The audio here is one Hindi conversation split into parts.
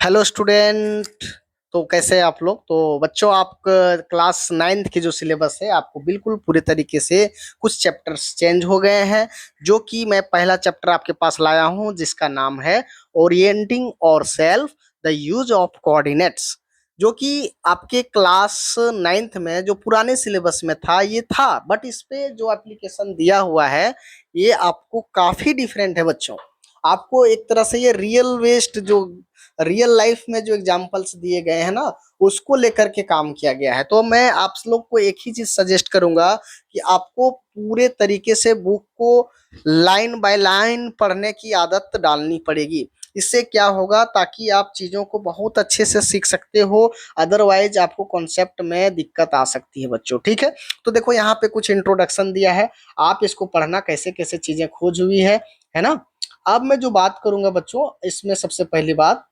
Hello student. तो कैसे हैं आप लोग? तो बच्चों, आप क्लास नाइन्थ की जो सिलेबस है आपको बिल्कुल पूरे तरीके से कुछ चैप्टर्स चेंज हो गए हैं। जो कि मैं पहला चैप्टर आपके पास लाया हूं जिसका नाम है ओरिएंटिंग और self the use of coordinates. जो कि आपके क्लास नाइन्थ में जो पुराने सिलेबस में था ये था, बट इस पे जो एप्लीकेशन दिया हुआ है ये आपको काफी डिफरेंट है बच्चों। आपको एक तरह से ये रियल वेस्ट जो रियल लाइफ में जो एग्जांपल्स दिए गए हैं ना उसको लेकर के काम किया गया है। तो मैं आप लोग को एक ही चीज सजेस्ट करूंगा कि आपको पूरे तरीके से बुक को लाइन बाय लाइन पढ़ने की आदत डालनी पड़ेगी। इससे क्या होगा, ताकि आप चीजों को बहुत अच्छे से सीख सकते हो। अदरवाइज आपको कॉन्सेप्ट में दिक्कत आ सकती है बच्चों। ठीक है, तो देखो यहाँ पे कुछ इंट्रोडक्शन दिया है, आप इसको पढ़ना कैसे कैसे चीजें खोज हुई है ना। अब मैं जो बात करूंगा बच्चों, इसमें सबसे पहली बात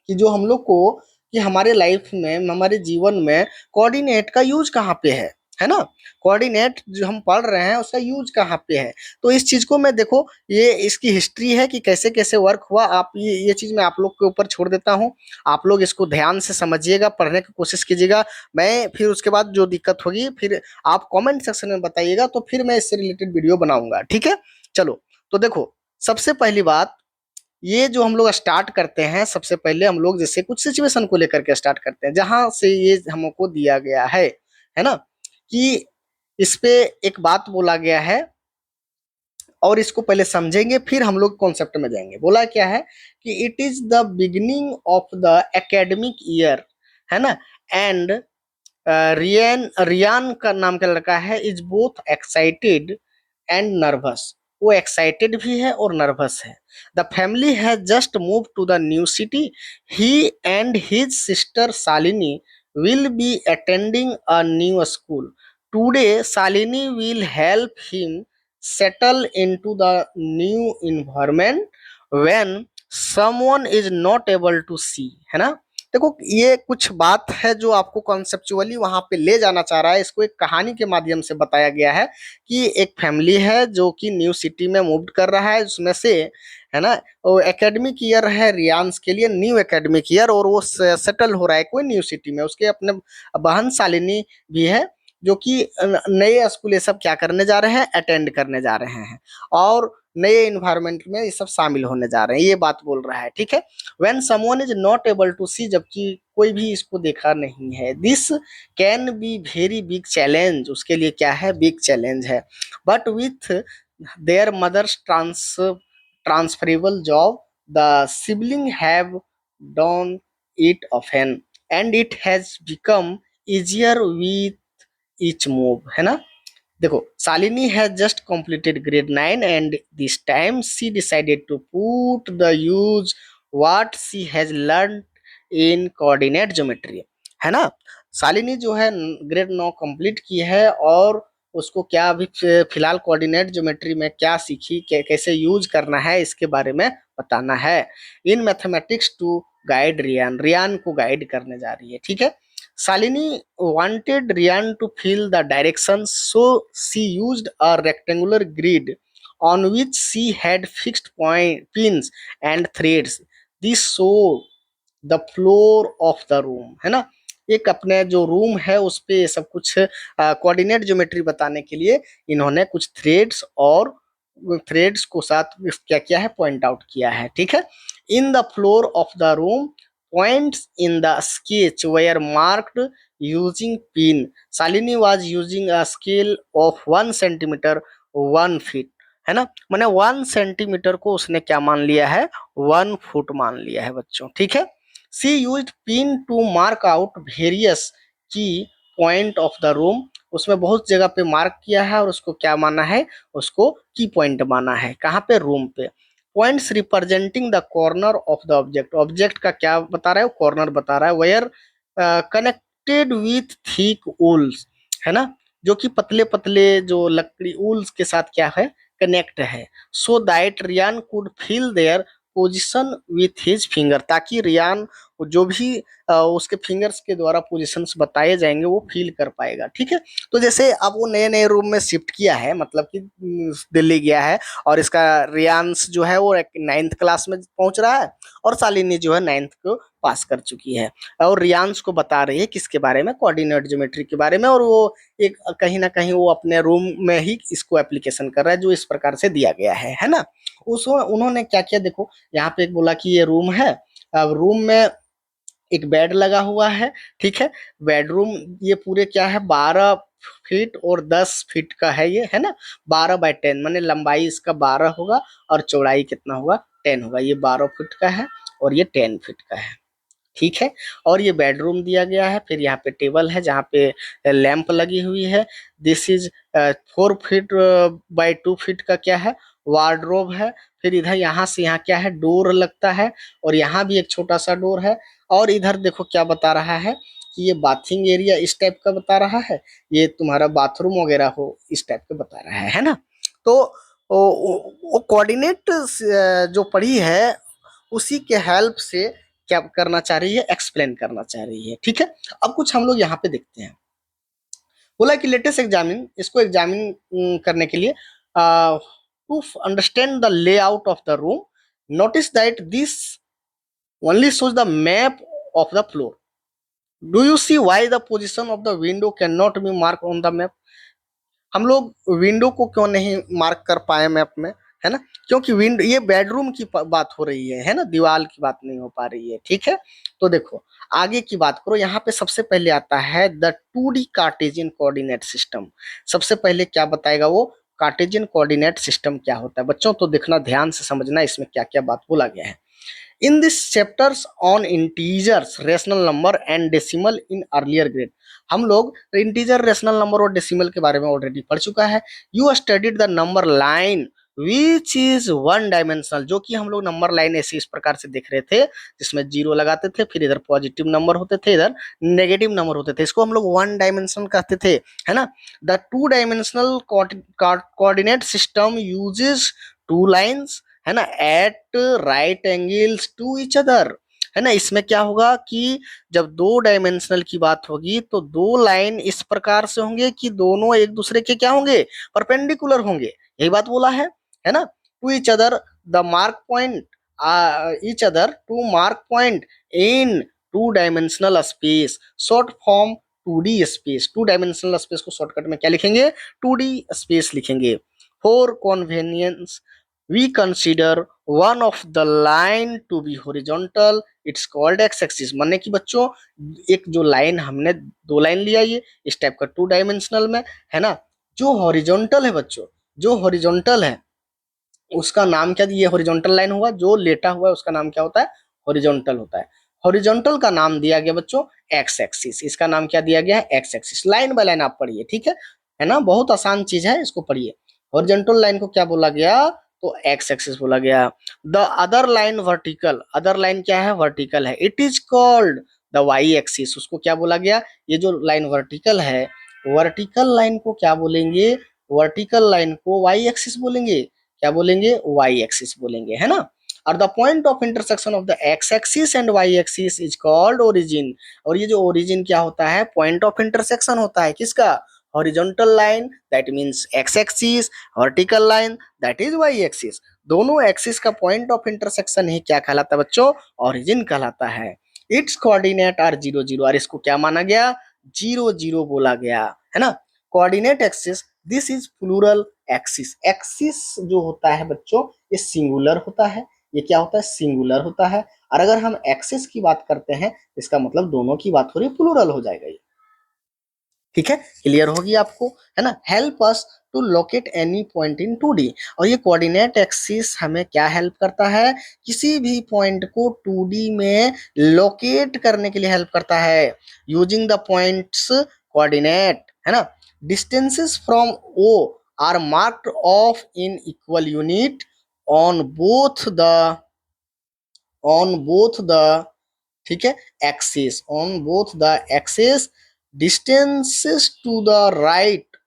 कि जो हम लोग को कि हमारे लाइफ में, हमारे जीवन में कोऑर्डिनेट का यूज कहाँ पे है ना। कोऑर्डिनेट जो हम पढ़ रहे हैं उसका यूज कहाँ पे है, तो इस चीज को मैं देखो, ये इसकी हिस्ट्री है कि कैसे कैसे वर्क हुआ। आप ये चीज मैं आप लोग के ऊपर छोड़ देता हूँ। आप लोग इसको ध्यान से समझिएगा, पढ़ने की कोशिश कीजिएगा। मैं फिर उसके बाद जो दिक्कत होगी फिर आप कमेंट सेक्शन में बताइएगा, तो फिर मैं इससे रिलेटेड वीडियो बनाऊंगा। ठीक है, चलो। तो देखो, सबसे पहली बात, ये जो हम लोग स्टार्ट करते हैं, सबसे पहले हम लोग जैसे कुछ सिचुएशन को लेकर के स्टार्ट करते हैं जहां से ये हमको दिया गया है ना, कि इस पे एक बात बोला गया है और इसको पहले समझेंगे फिर हम लोग कॉन्सेप्ट में जाएंगे। बोला क्या है कि it is the beginning of the academic year, है ना। एंड रियान रियान का नाम का लड़का है, is both excited and nervous. वो एक्साइटेड भी है और नर्वस है। The family has just move to the new city. He and his sister Shalini will be attending a new school. Today Shalini will help him settle into the new environment when someone is not able to see, है ना। देखो, ये कुछ बात है जो आपको कॉन्सेप्चुअली वहां पे ले जाना चाह रहा है। इसको एक कहानी के माध्यम से बताया गया है कि एक फैमिली है जो कि न्यू सिटी में मूव कर रहा है, उसमें से, है ना, वो एकेडमिक ईयर है रियांस के लिए, न्यू एकेडमिक ईयर, और वो सेटल हो रहा है कोई न्यू सिटी में। उसके अपने बहन शालिनी भी है जो कि नए स्कूल ये सब क्या करने जा रहे हैं, अटेंड करने जा रहे हैं और नए इन्वायरमेंट में ये सब शामिल होने जा रहे हैं, ये बात बोल रहा है। ठीक है, when someone is not able to see, जबकि कोई भी इसको देखा नहीं है, this can be very big challenge, उसके लिए क्या है, बिग चैलेंज है। But with their mother's transferable job, the sibling have done it often and it has become easier with each move, है ना। देखो, Shalini has just completed grade 9 and this time she decided to put the use what she has learned in coordinate geometry, है ना। शालिनी जो है ग्रेड 9 कंप्लीट की है और उसको क्या अभी फिलहाल कोऑर्डिनेट ज्योमेट्री में क्या सीखी, कैसे यूज करना है इसके बारे में बताना है। In mathematics to guide Riyan, Riyan को गाइड करने जा रही है। ठीक है, Salini wanted Ryan to feel the directions, so she used a rectangular grid on which she had fixed pins and threads. This showed the floor of the room, है ना। एक अपने जो रूम है उस पे ये सब कुछ कोऑर्डिनेट ज्योमेट्री बताने के लिए इन्होंने कुछ थ्रेड्स और थ्रेड्स को साथ क्या किया है, पॉइंट आउट किया है। ठीक है, in the floor of the room points in the sketch were marked using pin. Salini was using a scale of 1 centimeter 1 feet, है ना। मैंने 1 सेंटीमीटर को उसने क्या मान लिया है, 1 फुट मान लिया है बच्चों। ठीक है, she used pin to mark out various key point of the room. उसमें बहुत जगह पे मार्क किया है और उसको क्या माना है, उसको की पॉइंट माना है। कहाँ पे, रूम पे। Points representing the corner of the object, object का क्या बता रहा है, कॉर्नर बता रहा है। Where connected with thick wools, है ना, जो कि पतले पतले जो लकड़ी वूल्स के साथ क्या है, कनेक्ट है। So that Riyan could feel their position with his finger, ताकि रियान वो जो भी उसके फिंगर्स के द्वारा पोजीशंस बताए जाएंगे वो फील कर पाएगा। ठीक है, तो जैसे अब वो नए नए रूम में शिफ्ट किया है, मतलब कि दिल्ली गया है, और इसका रियांश जो है वो 9th क्लास में पहुंच रहा है, और शालिनी जो है 9th को पास कर चुकी है, और रियांश को बता रही है किसके बारे में, कोऑर्डिनेट ज्योमेट्री के बारे में, और वो एक कहीं ना कहीं वो अपने रूम में ही इसको एप्लीकेशन कर रहा है जो इस प्रकार से दिया गया है ना। उस उन्होंने क्या किया, देखो यहाँ पे एक बोला कि ये रूम है, अब रूम में एक बेड लगा हुआ है। ठीक है, बेडरूम ये पूरे क्या है, 12 फीट और 10 फीट का है ये, है ना, 12 बाई 10, माने लंबाई इसका 12 होगा और चौड़ाई कितना होगा, 10 होगा। ये 12 फीट का है और ये 10 फीट का है। ठीक है, और ये बेडरूम दिया गया है, फिर यहाँ पे टेबल है जहाँ पे लैंप लगी हुई है। This is 4 feet by 2 feet का क्या है, वार्डरोब है। फिर इधर यहाँ से यहाँ क्या है, डोर लगता है, और यहाँ भी एक छोटा सा डोर है। और इधर देखो क्या बता रहा है कि ये बाथिंग एरिया इस टाइप का बता रहा है, ये तुम्हारा बाथरूम वगैरह हो इस टाइप का बता रहा है ना। तो वो कोऑर्डिनेट जो पढ़ी है उसी के हेल्प से क्या करना चाह रही है, एक्सप्लेन करना चाह रही है। ठीक है, अब कुछ हम लोग यहाँ पे देखते हैं। बोला कि लेटेस्ट एग्जामिन, इसको एग्जामिन करने के लिए to understand the layout of the room, notice that this only shows the map of the floor. Do you see why the position of the window cannot be marked on the map? हम लोग विंडो को क्यों नहीं मार्क कर पाए मैप में, है ना, क्योंकि विंडो ये बेडरूम की बात हो रही है ना, दीवार की बात नहीं हो पा रही है। ठीक है, तो देखो आगे की बात करो, यहाँ पे सबसे पहले आता है the 2D Cartesian coordinate system. सबसे पहले क्या बताएगा वो, कार्टेशियन कोऑर्डिनेट सिस्टम क्या होता है बच्चों, तो देखना ध्यान से समझना इसमें क्या क्या बात बोला गया है। In this chapters on integers, rational number and decimal in earlier grade, हम लोग इंटीजर, रेशनल नंबर और डेसिमल के बारे में ऑलरेडी पढ़ चुका है। You studied the number line which is one dimensional, जो कि हम लोग नंबर लाइन ऐसे इस प्रकार से देख रहे थे जिसमें जीरो लगाते थे, फिर इधर पॉजिटिव नंबर होते थे, इधर नेगेटिव नंबर होते थे, इसको हम लोग वन डायमेंशनल कहते थे, है ना। The 2 dimensional coordinate system uses 2 lines, है ना, at right angles to each other, है ना। इसमें क्या होगा कि जब 2 डायमेंशनल की बात होगी तो 2 लाइन इस प्रकार से होंगे कि दोनों एक दूसरे के क्या होंगे, परपेंडिकुलर होंगे, यही बात बोला है ना। To each other the mark point, each other to mark point in 2 dimensional space, short form 2D space. 2 dimensional space को शॉर्टकट में क्या लिखेंगे, 2D स्पेस लिखेंगे। For convenience we consider one of the line to be horizontal, it's called x axis। माने कि बच्चों एक जो लाइन हमने 2 लाइन लिया ये इस टाइप का 2 डायमेंशनल में, है ना, जो हॉरिजॉन्टल है बच्चों, जो हॉरिजॉन्टल है उसका नाम क्या, ये हॉरिजॉन्टल लाइन हुआ, जो लेटा हुआ है उसका नाम क्या होता है, हॉरिजॉन्टल होता है। हॉरिजॉन्टल का नाम दिया गया बच्चों एक्स एक्सिस, इसका नाम क्या दिया गया है, x axis. Line by line आप पढ़िए, ठीक है ना, बहुत आसान चीज है, इसको पढ़िए। हॉरिजॉन्टल लाइन को क्या बोला गया, तो एक्स एक्सिस बोला गया। The other line vertical, other line क्या है, वर्टिकल है, it is called the y axis, उसको क्या बोला गया, ये जो लाइन वर्टिकल है, वर्टिकल लाइन को क्या बोलेंगे, वर्टिकल लाइन को वाई एक्सिस बोलेंगे, क्या बोलेंगे, वाई एक्सिस बोलेंगे, है ना। और the point of intersection of the x axis and y axis is called origin. और ये जो ओरिजिन क्या होता है, पॉइंट ऑफ इंटरसेक्शन होता है किसका, horizontal line that means x axis, vertical line that is y axis. दोनों एक्सिस का पॉइंट ऑफ इंटरसेक्शन ही क्या कहलाता है बच्चों, ओरिजिन कहलाता है। इट्स कोऑर्डिनेट आर 0 0, और इसको क्या माना गया, 0 0 बोला गया, है ना। Coordinate axis, this is plural axis. Axis जो होता है बच्चों ये सिंगुलर होता है, ये क्या होता है, सिंगुलर होता है। और अगर हम एक्सिस की बात करते हैं इसका मतलब दोनों की बात हो रही है, प्लूरल हो जाएगा ये। ठीक है, क्लियर होगी आपको, है ना। Help us to locate any point in 2D, और ये कोऑर्डिनेट एक्सिस हमें क्या हेल्प करता है, किसी भी पॉइंट को 2D में लोकेट करने के लिए हेल्प करता है, यूजिंग द पॉइंट्स कोऑर्डिनेट, है ना। Distances from O are marked off in equal unit on both the, on both the, ठीक है, axis, on both the axis. Distances to the right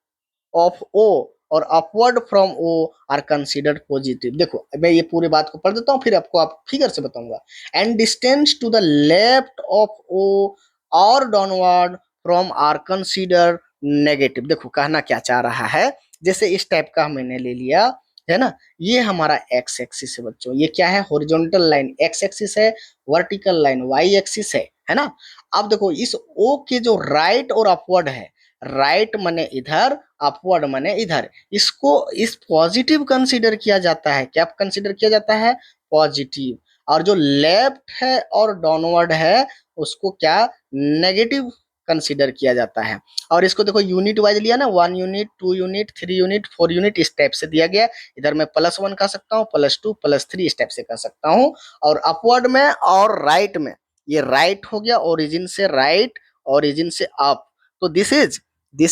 of O और upward from O are considered positive. देखो मैं ये पूरी बात को पढ़ देता हूँ, फिर आपको आप फिगर से बताऊंगा। And distance to the left of O और downward from R consider negative. देखो कहना क्या चाह रहा है, जैसे इस टाइप का मैंने ले लिया है ना, ये हमारा एक्स एक्सिस है बच्चों, ये क्या है, हॉरिजॉन्टल लाइन एक्स एक्सिस है, वर्टिकल लाइन वाई एक्सिस है ना। अब देखो इस ओ के जो राइट और अपवर्ड है, राइट माने इधर, अपवर्ड माने इधर, इसको इस पॉजिटिव कंसीडर किया जाता है। क्या कंसीडर किया जाता है, पॉजिटिव। और जो लेफ्ट है और डाउनवर्ड है उसको क्या, नेगेटिव कंसीडर किया जाता है। और इसको देखो यूनिट वाइज लिया ना, 1 यूनिट, 2 यूनिट, 3 यूनिट, 4 यूनिट, इस टाइप से दिया गया। इधर मैं +1 कह सकता हूँ, +2, +3 इस टाइप से कह सकता हूँ। और अपवर्ड में और राइट में, ये राइट हो गया, ओरिजिन से राइट, ओरिजिन से अप। तो दिस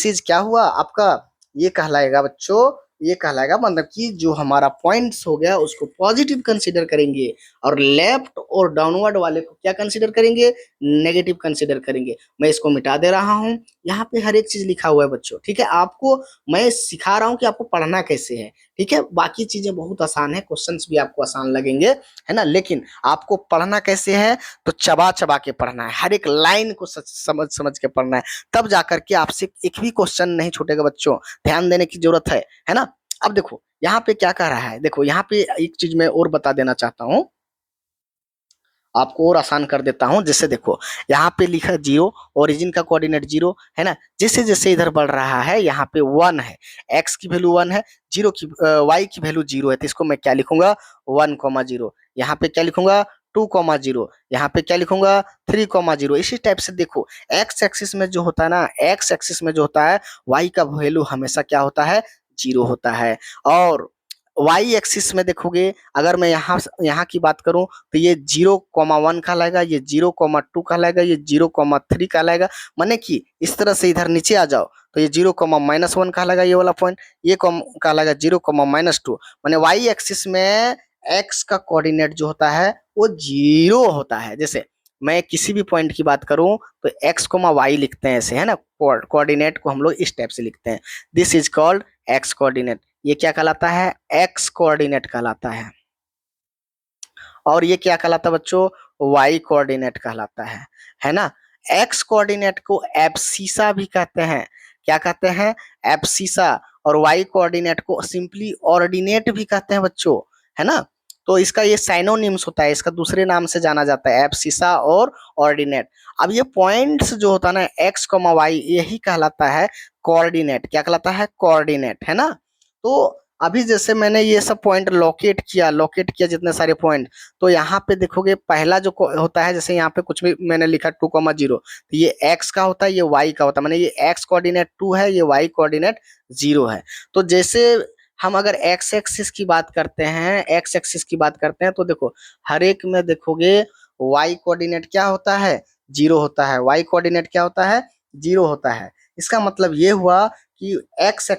इज क्या हुआ आपका, ये कहलाएगा बच्चों, ये कहलाएगा मतलब कि जो हमारा पॉइंट्स हो गया उसको पॉजिटिव कंसीडर करेंगे, और लेफ्ट और डाउनवर्ड वाले को क्या कंसीडर करेंगे, नेगेटिव कंसीडर करेंगे। मैं इसको मिटा दे रहा हूँ, यहाँ पे हर एक चीज लिखा हुआ है बच्चों, ठीक है। आपको मैं सिखा रहा हूँ कि आपको पढ़ना कैसे है, ठीक है। बाकी चीजें बहुत आसान है, क्वेश्चंस भी आपको आसान लगेंगे, है ना, लेकिन आपको पढ़ना कैसे है, तो चबा चबा के पढ़ना है, हर एक लाइन को समझ समझ के पढ़ना है, तब जाकर के आपसे एक भी क्वेश्चन नहीं छूटेगा बच्चों। ध्यान देने की जरूरत है ना। अब देखो यहाँ पे क्या कह रहा है, देखो यहाँ पे एक चीज मैं और बता देना चाहता हूँ, आपको और आसान कर देता हूँ। जैसे देखो यहाँ पे लिखा 0, ओरिजिन का कोऑर्डिनेट 0 है ना, जैसे जैसे इधर बढ़ रहा है यहाँ पे 1 है, एक्स की वैल्यू 1 है, जीरो की वाई की वैल्यू 0 है, तो इसको मैं क्या लिखूंगा, 1,0। यहाँ पे क्या लिखूंगा, 2,0। यहाँ पे क्या लिखूंगा, 3,0। इसी टाइप से देखो एक्स एक्सिस में जो होता है ना, एक्स एक्सिस में जो होता है वाई का वैल्यू हमेशा क्या होता है, 0 होता है। और वाई एक्सिस में देखोगे, अगर मैं यहाँ की बात करूं तो ये 0,1 कहलाएगा, ये 0,2 कहलाएगा, ये 0,3 कहलाएगा। माने कि इस तरह से इधर नीचे आ जाओ तो ये 0,-1 कहलाएगा, ये वाला पॉइंट, ये कहलाएगा 0,-2। माने वाई एक्सिस में एक्स का कोऑर्डिनेट जो होता है वो 0 होता है। जैसे मैं किसी भी पॉइंट की बात करूं तो एक्स कोमा वाई लिखते हैं ऐसे, है ना, कोऑर्डिनेट को हम लोग इस टाइप से लिखते हैं, this is called x coordinate. ये क्या कहलाता है, एक्स कोऑर्डिनेट कहलाता है। और ये क्या कहलाता है बच्चों, वाई कोऑर्डिनेट कहलाता है ना। एक्स कोऑर्डिनेट को एब्सिसा भी कहते हैं, क्या कहते हैं, एब्सिसा। और वाई कोऑर्डिनेट को सिंपली ऑर्डिनेट भी कहते हैं बच्चों, है ना। तो इसका ये साइनोनिम्स होता है, इसका दूसरे नाम से जाना जाता है, एब्सिसा और ऑर्डिनेट। अब ये पॉइंट्स जो होता है ना एक्स कॉमा वाई, यही कहलाता है कोऑर्डिनेट। क्या कहलाता है, कोऑर्डिनेट, है ना। तो अभी जैसे मैंने ये सब पॉइंट लोकेट किया जितने सारे पॉइंट, तो यहाँ पे देखोगे पहला जो होता है, जैसे यहाँ पे कुछ भी मैंने लिखा 2,0, तो ये एक्स का होता है, ये वाई का होता है, माने ये एक्स कोऑर्डिनेट 2 है, ये वाई कोऑर्डिनेट 0 है। तो जैसे हम अगर एक्स एक्सिस की बात करते हैं, एक्स एक्सिस की बात करते हैं, तो देखो हर एक में देखोगे वाई कोऑर्डिनेट क्या होता है, 0 होता है, वाई कोऑर्डिनेट क्या होता है, 0 होता है। इसका मतलब ये हुआ कि एक्स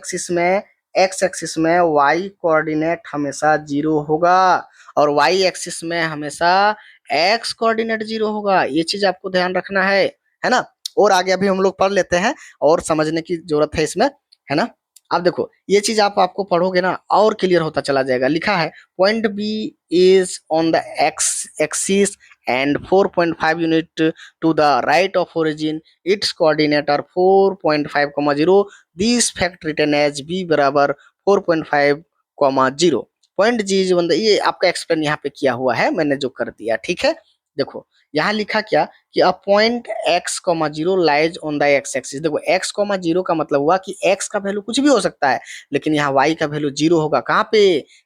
एक्सिस में वाई कोऑर्डिनेट हमेशा 0 होगा, और वाई एक्सिस में हमेशा एक्स कोऑर्डिनेट 0 होगा। ये चीज आपको ध्यान रखना है ना। और आगे अभी हम लोग पढ़ लेते हैं, और समझने की जरूरत है इसमें, है ना। अब देखो ये चीज आपको पढ़ोगे ना और क्लियर होता चला जाएगा। लिखा है point B is on the x axis and 4.5 unit to the right of origin, it's coordinate are 4.5,0। This fact written as B बराबर 4.5,0। Point G is on the, ये आपका एक्सप्लेन यहाँ पे किया हुआ है, मैंने जो कर दिया, ठीक है। देखो यहाँ लिखा क्या कि a point x comma 0 lies on the x axis. देखो एक्स कॉमा 0 का मतलब हुआ कि एक्स का वैल्यू कुछ भी हो सकता है, लेकिन यहाँ वाई का वैल्यू 0 होगा, कहाँ पे,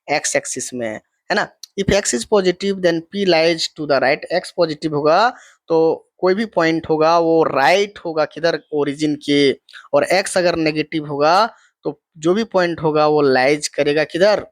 एक्स एक्सिस में, है ना। If x is positive then P lies to the right, x positive होगा तो कोई भी पॉइंट होगा वो राइट होगा किधर, ओरिजिन के। और एक्स अगर नेगेटिव होगा तो जो भी पॉइंट होगा वो लाइज करेगा किधर,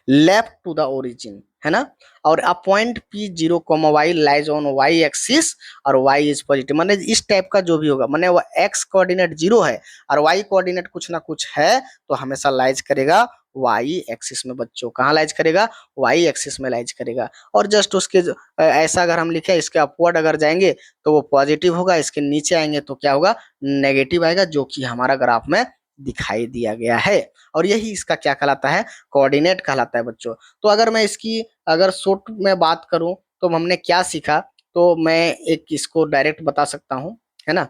लेफ्ट टू द ओरिजिन, है ना। और a point P 0,y lies on y axis और वाई इज पॉजिटिव, माने इस टाइप का जो भी होगा, माने वो एक्स कोऑर्डिनेट 0 है और वाई कोऑर्डिनेट कुछ ना कुछ है, तो हमेशा लाइज करेगा वाई एक्सिस में बच्चों। कहाँ लाइज करेगा, वाई एक्सिस में लाइज करेगा। और जस्ट उसके ऐसा अगर हम लिखे इसके अपवर्ड अगर जाएंगे तो वो पॉजिटिव होगा, इसके नीचे आएंगे तो क्या होगा, नेगेटिव आएगा, जो कि हमारा ग्राफ में दिखाई दिया गया है। और यही इसका क्या कहलाता है, कोऑर्डिनेट कहलाता है बच्चों। तो अगर मैं इसकी अगर शॉर्ट में बात करूं तो हमने क्या सीखा, तो मैं एक इसको डायरेक्ट बता सकता हूं, है ना,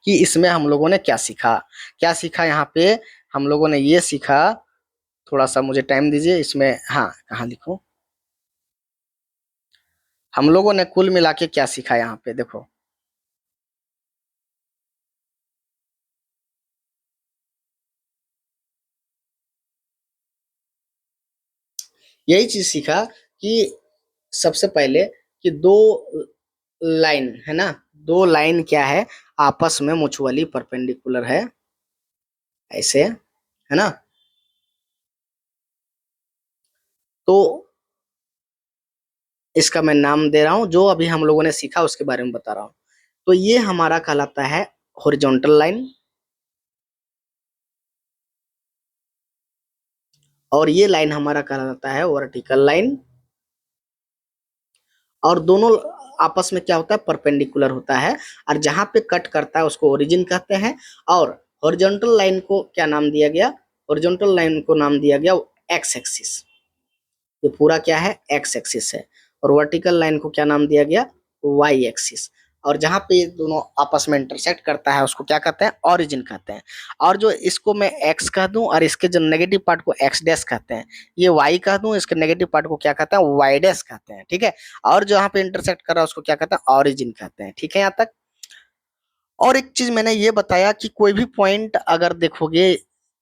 कि इसमें हम लोगों ने क्या सीखा। क्या सीखा यहाँ पे, हम लोगों ने ये सीखा, थोड़ा सा मुझे टाइम दीजिए इसमें, हाँ कहाँ लिखूं, हम लोगों ने कुल मिला के क्या सीखा यहाँ पे देखो, यही चीज सीखा कि सबसे पहले कि दो लाइन है ना, दो लाइन क्या है, आपस में म्यूचुअली परपेंडिकुलर है, ऐसे है ना। तो इसका मैं नाम दे रहा हूं, जो अभी हम लोगों ने सीखा उसके बारे में बता रहा हूं। तो ये हमारा कहलाता है हॉरिजॉन्टल लाइन, और ये लाइन हमारा कहलाता है वर्टिकल लाइन। और दोनों आपस में क्या होता है, परपेंडिकुलर होता है, और जहां पे कट करता है उसको ओरिजिन कहते हैं। और हॉरिजॉन्टल लाइन को क्या नाम दिया गया, हॉरिजॉन्टल लाइन को नाम दिया गया एक्स एक्सिस, ये पूरा क्या है, एक्स एक्सिस है। और वर्टिकल लाइन को क्या नाम दिया गया, वाई एक्सिस। और जहां पे ये दोनों आपस में इंटरसेक्ट करता है उसको क्या कहते हैं, ऑरिजिन कहते हैं। और जो इसको मैं एक्स कह दूं और इसके जो नेगेटिव पार्ट को एक्स डैश कहते हैं, ये वाई कह दूं, इसके नेगेटिव पार्ट को क्या कहते हैं, वाई डैश कहते हैं, ठीक है। और जो यहाँ पे इंटरसेक्ट कर रहा है उसको क्या कहते हैं, ऑरिजिन कहते हैं, ठीक है यहाँ तक। और एक चीज मैंने ये बताया कि कोई भी पॉइंट अगर देखोगे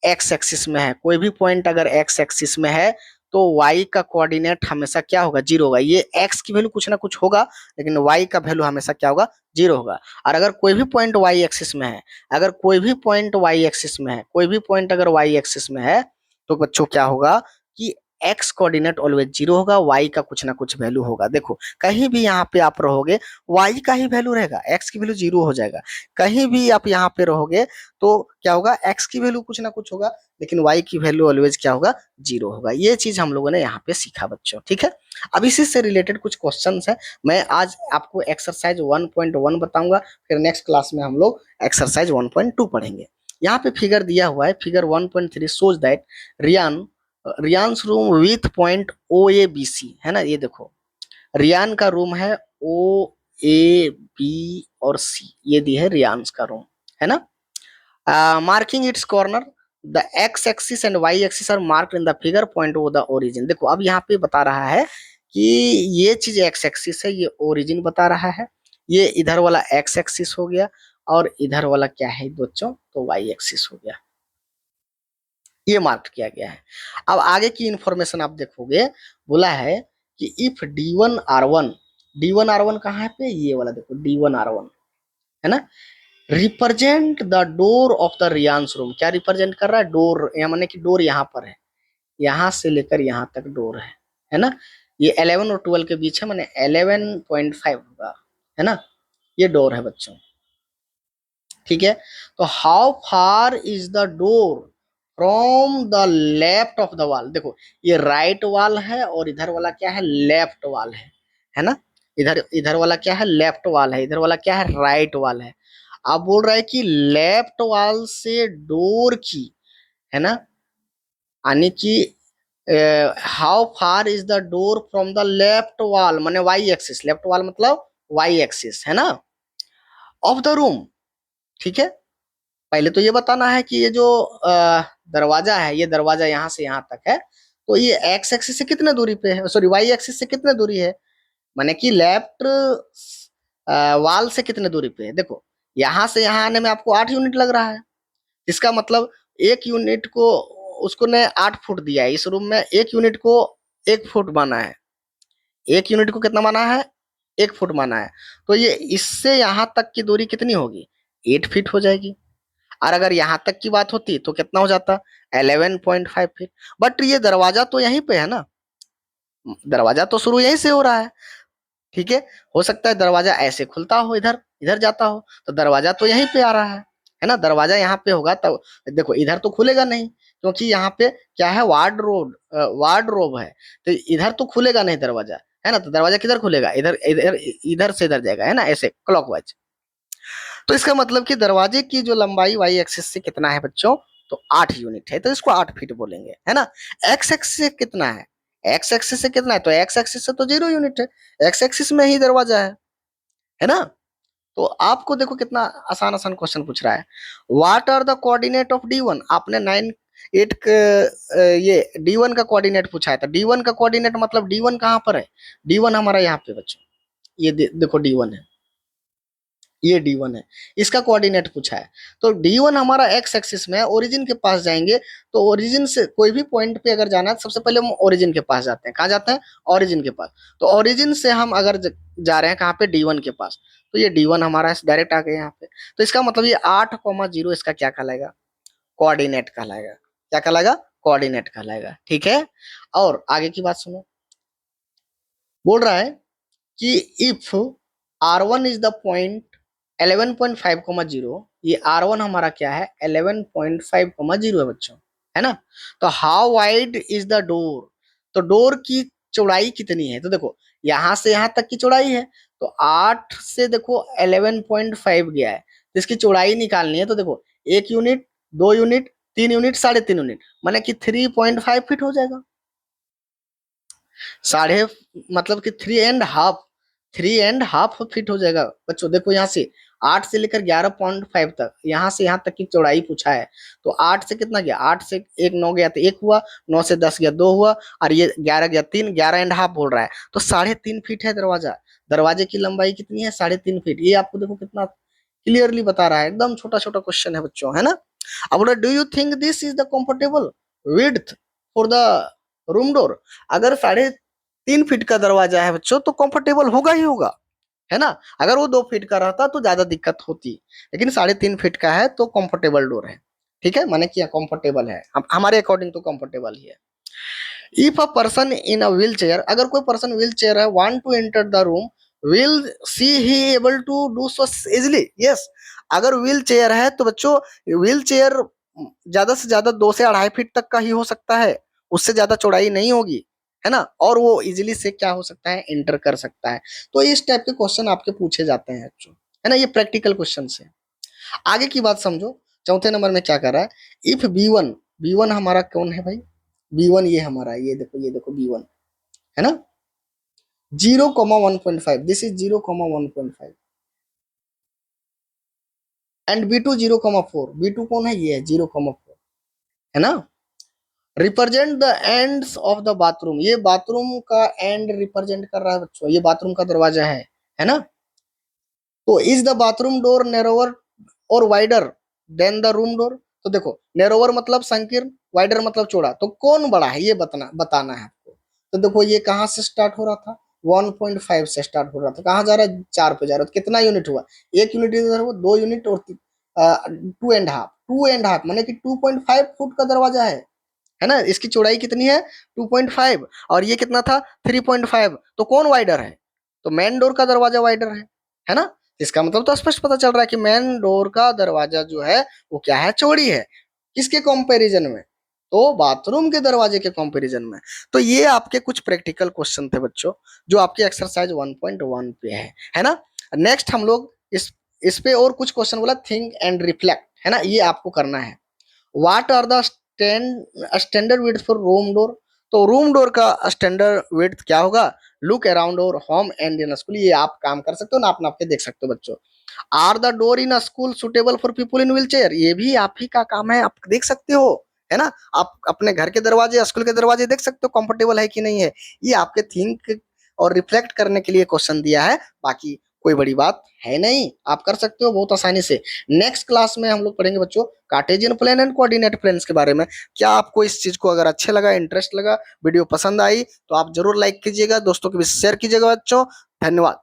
एक्स एक्सिस में है, कोई भी पॉइंट अगर एक्स एक्सिस में है, तो y का कोऑर्डिनेट हमेशा क्या होगा, जीरो होगा। ये x की वैल्यू कुछ ना कुछ होगा, लेकिन y का वैल्यू हमेशा क्या होगा, जीरो होगा। और अगर कोई भी पॉइंट y एक्सिस में है, अगर कोई भी पॉइंट y एक्सिस में है, कोई भी पॉइंट अगर y एक्सिस में है, तो बच्चों क्या होगा कि x कोऑर्डिनेट ऑलवेज जीरो होगा, y का कुछ ना कुछ वैल्यू होगा। देखो कहीं भी यहाँ पे आप रहोगे y का ही वैल्यू रहेगा, x की वैल्यू जीरो हो जाएगा। कहीं भी आप यहाँ पे रहोगे तो क्या होगा, x की वैल्यू कुछ ना कुछ होगा, लेकिन y की वैल्यू ऑलवेज क्या होगा, जीरो होगा। ये चीज हम लोगों ने यहाँ पे सीखा बच्चों, ठीक है। अब इसी से रिलेटेड कुछ क्वेश्चंस है, मैं आज आपको एक्सरसाइज 1.1 बताऊंगा, फिर नेक्स्ट क्लास में हम लोग एक्सरसाइज 1.2 पढ़ेंगे। यहाँ पे फिगर दिया हुआ है, figure 1.3 shows that Riyan Riyan's room with point O A B C, है ना। ये देखो रियान का रूम है ओ ए बी और सी, ये दी है रियान्स का रूम, है ना। Marking its corner, the x axis and y axis are marked in the figure point O the origin. देखो अब यहाँ पे बता रहा है कि ये चीज एक्स एक्सिस है, ये ओरिजिन बता रहा है, ये इधर वाला एक्स एक्सिस हो गया, और इधर वाला क्या है बच्चों, तो वाई एक्सिस हो गया, ये मार्क किया गया है। अब आगे की इंफॉर्मेशन आप देखोगे, बोला है कि if D1 R1, D1 R1 कहाँ पे, ये वाला देखो D1 R1, है ना, represent the door of the Riyan's room. क्या रिप्रेजेंट कर रहा है, डोर, या माने कि डोर यहाँ पर है, यहाँ से लेकर यहाँ तक डोर है ना। ये 11 और 12 के बीच है, माने 11.5 होगा, है ना, ये डोर है बच्चों, ठीक है। तो how far is the door from the left of the wall, देखो ये राइट वॉल है और इधर वाला क्या है, लेफ्ट वॉल है ना। इधर इधर वाला क्या है, लेफ्ट वॉल है, इधर वाला क्या है, राइट वॉल है। आप बोल रहा है कि लेफ्ट वॉल से डोर की, है ना, यानी कि how far is the door from the left wall, माने वाई एक्सिस, लेफ्ट वॉल मतलब वाई एक्सिस, है ना, ऑफ द रूम, ठीक है। पहले तो ये बताना है कि ये जो दरवाजा है, ये दरवाजा यहाँ से यहाँ तक है, तो ये एक्स एक्सिस से कितने दूरी पे है, सॉरी वाई एक्सिस से कितने दूरी है, माने कि लेफ्ट वाल से कितने दूरी पे है। देखो यहाँ से यहाँ आने में आपको 8 यूनिट लग रहा है, इसका मतलब 1 यूनिट को उसको ने 8 फुट दिया है, इस रूम में 1 यूनिट को 1 फुट माना है, 1 यूनिट को कितना माना है, 1 फुट माना है। तो ये इससे यहाँ तक की दूरी कितनी होगी, 8 फीट हो जाएगी। और अगर यहाँ तक की बात होती तो कितना हो जाता, 11.5 फीट। बट ये दरवाजा तो यहीं पे है ना, दरवाजा तो शुरू यहीं से हो रहा है, ठीक है। हो सकता है दरवाजा ऐसे खुलता हो, इधर इधर जाता हो, तो दरवाजा तो यहीं पे आ रहा है ना, दरवाजा यहाँ पे होगा तब। देखो इधर तो खुलेगा नहीं, क्योंकि यहाँ पे क्या है, वार्डरोब है, तो इधर तो खुलेगा नहीं दरवाजा, है ना। तो दरवाजा किधर खुलेगा, इधर इधर इधर से इधर जाएगा, है ना, ऐसे क्लॉकवाइज। तो इसका मतलब कि दरवाजे की जो लंबाई वाई एक्सिस से कितना है बच्चों, तो 8 यूनिट है, तो इसको 8 फीट बोलेंगे, है ना। एक्स एक्सिस से कितना है, एक्स एक्सिस से कितना है, तो एक्स एक्सिस से तो 0 यूनिट है, एक्स एक्सिस में ही दरवाजा है ना। तो आपको देखो कितना आसान आसान क्वेश्चन पूछ रहा है। What are the coordinate of D one, आपने 9 8 ये डी1 का कोऑर्डिनेट पूछा है, तो डी1 का कोऑर्डिनेट मतलब डी1 कहाँ पर है, डी1 हमारा यहाँ पे बच्चों, ये देखो डी1 है, ये डी1 है, इसका कोऑर्डिनेट पूछा है। तो डी1 हमारा एक्स एक्सिस में है, ओरिजिन के पास जाएंगे, तो ओरिजिन से कोई भी पॉइंट पे अगर जाना है सबसे पहले हम ओरिजिन के पास जाते हैं, कहाँ जाते हैं, ओरिजिन के पास। तो ओरिजिन से हम अगर जा रहे हैं कहाँ पे, डी1 के पास, तो ये डी1 हमारा डायरेक्ट आ गया यहाँ पे। तो इसका मतलब ये 8,0 इसका क्या कहलाएगा, कोऑर्डिनेट कहलाएगा, क्या कहलाएगा, कोऑर्डिनेट कहलाएगा, ठीक है। और आगे की बात सुनो, बोल रहा है कि if R1 is the point 11.5, ये R1 हमारा क्या है, 11.5 है बच्चों, है ना। तो how wide is the door, तो डोर की चौड़ाई कितनी है, तो देखो यहां से यहां तक की चौड़ाई है, तो 8 से देखो 11.5 गया है, तो इसकी चौड़ाई निकालनी है, तो देखो 1 यूनिट, 2 यूनिट, 3 यूनिट, 3.5 यूनिट, माने कि 3.5 फीट हो जाएगा, साढ़े, मतलब कि 3.5 फीट हो जाएगा बच्चों। देखो यहाँ से 8 से लेकर 11.5 तक, यहाँ से यहाँ तक की चौड़ाई पूछा है, तो 8 से कितना गया, 8 से एक 9 गया तो 1 हुआ, 9 से 10 गया 2 हुआ, और ये 11 गया 3, 11.5 बोल रहा है, तो 3.5 फीट है दरवाजा। दरवाजे की लंबाई कितनी है, 3.5 फीट, ये आपको देखो कितना क्लियरली बता रहा है, एकदम छोटा छोटा क्वेश्चन है बच्चों, है ना। अब बोला do you think this is the comfortable width for the room door, अगर 3.5 फीट का दरवाजा है बच्चों तो कंफर्टेबल होगा ही होगा, है ना। अगर वो 2 फीट का रहता तो ज्यादा दिक्कत होती, लेकिन 3.5 फीट का है तो कंफर्टेबल डोर है, ठीक है, माने कि कंफर्टेबल है, हमारे अकॉर्डिंग तो कंफर्टेबल ही है। If a person in a wheel chair, अगर कोई पर्सन व्हील चेयर है, want to enter the room, will see he able to do so easily, yes. अगर व्हील चेयर है तो बच्चों व्हील चेयर ज्यादा से ज्यादा 2 से 2.5 फीट तक का ही हो सकता है, उससे ज्यादा चौड़ाई नहीं होगी, है ना, और वो इजिली से क्या हो सकता है, एंटर कर सकता है। तो इस टाइप के क्वेश्चन आपके पूछे जाते हैं बच्चों, है ना, ये प्रैक्टिकल क्वेश्चन है। आगे की बात समझो, चौथे नंबर में क्या कर रहा है, if B one, B one हमारा कौन है भाई, बी वन ये हमारा, ये देखो बी वन, है ना, 0,1.5, this is 0,1.5, and B two 0,4, B two कौन है, ये है 0,4, है ना। Represent the ends of the bathroom, ये बाथरूम का एंड रिप्रेजेंट कर रहा है बच्चों, ये बाथरूम का दरवाजा है ना। तो is the bathroom door narrower और wider than the room door, तो देखो नैरोवर मतलब संकीर्ण, वाइडर मतलब चौड़ा, तो कौन बड़ा है ये बताना है आपको। तो देखो ये कहाँ से स्टार्ट हो रहा था, 1.5 से स्टार्ट हो रहा था, कहाँ जा रहा है, 4 पे जा रहा है, तो कितना यूनिट हुआ, 1 यूनिट इधर हुआ, 2 यूनिट, और 2.5 माने कि 2.5 फुट का दरवाजा है ना। इसकी चौड़ाई कितनी है, 2.5, और ये कितना था, 3.5, तो कौन वाइडर है, तो मेन डोर का दरवाजा वाइडर है ना। इसका मतलब तो स्पष्ट पता चल रहा है कि मेन डोर का दरवाजा जो है वो क्या है, चौड़ी है, किसके कंपैरिजन में, तो बाथरूम के दरवाजे के कंपैरिजन में। तो ये आपके कुछ प्रैक्टिकल क्वेश्चन थे बच्चों, जो आपके एक्सरसाइज 1.1 पे है ना। नेक्स्ट हम लोग इस पे और कुछ क्वेश्चन बोला, थिंक एंड रिफ्लेक्ट, है ना, ये आपको करना है। What are the standard width for room door, तो रूम डोर का स्टैंडर्ड विड्थ क्या होगा, look around our home and in school, ये आप काम कर सकते हो, नाप के देख सकते हो बच्चों। Are the door in school suitable for people in wheel chair, ये भी आप ही का काम है, आप देख सकते हो, है ना। आप अपने घर के दरवाजे, स्कूल के दरवाजे देख सकते हो कंफर्टेबल है कि नहीं है, ये आपके थिंक और रिफ्लेक्ट करने के लिए क्वेश्चन दिया है, बाकी कोई बड़ी बात है नहीं, आप कर सकते हो बहुत आसानी से। नेक्स्ट क्लास में हम लोग पढ़ेंगे बच्चों Cartesian plane and coordinate planes के बारे में। क्या आपको इस चीज को अगर अच्छे लगा, इंटरेस्ट लगा, वीडियो पसंद आई, तो आप जरूर लाइक कीजिएगा, दोस्तों के भी शेयर कीजिएगा बच्चों। धन्यवाद।